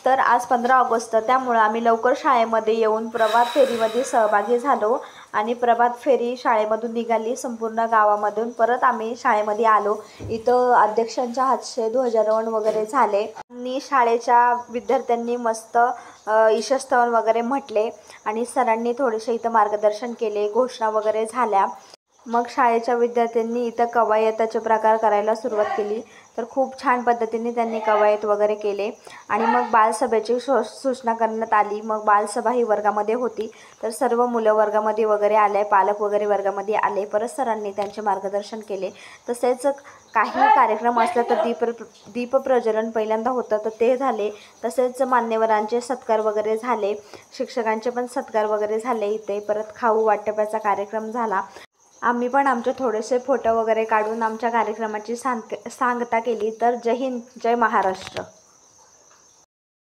तर आज 15 ऑगस्ट, त्यामुळे आम्ही लवकर शाळेमध्ये येऊन प्रभात फेरीमध्ये सहभागी झालो आणि प्रभात फेरी शाळेमधून निघाली संपूर्ण गावामधून. परत आम्ही शाळेमध्ये आलो. इथं अध्यक्षांच्या हातचे ध्वजारोहण वगैरे झाले आणि शाळेच्या विद्यार्थ्यांनी मस्त ईशस्तवन वगैरे म्हटले आणि सरांनी थोडेसे इथं मार्गदर्शन केले, घोषणा वगैरे झाल्या. मग शाळेच्या विद्यार्थ्यांनी इथं कवायताचे प्रकार करायला सुरुवात केली. तर खूप छान पद्धतीने त्यांनी कवायत वगैरे केले आणि मग बालसभेची सूचना करण्यात आली. मग बालसभा ही वर्गामध्ये होती. तर सर्व मुलं वर्गामध्ये वगैरे आले, पालक वगैरे वर्गामध्ये आले. परत सरांनी त्यांचे मार्गदर्शन केले. तसेच काही कार्यक्रम असला तर दीपप्रज्वलन पहिल्यांदा होतं तर ते झाले. तसेच मान्यवरांचे सत्कार वगैरे झाले, शिक्षकांचे पण सत्कार वगैरे झाले इथे. परत खाऊ वाटपाचा कार्यक्रम झाला. आम्ही पण आमचे थोडेसे फोटो वगैरे काढून आमच्या कार्यक्रमाची सांगता केली. तर जय हिंद, जय महाराष्ट्र.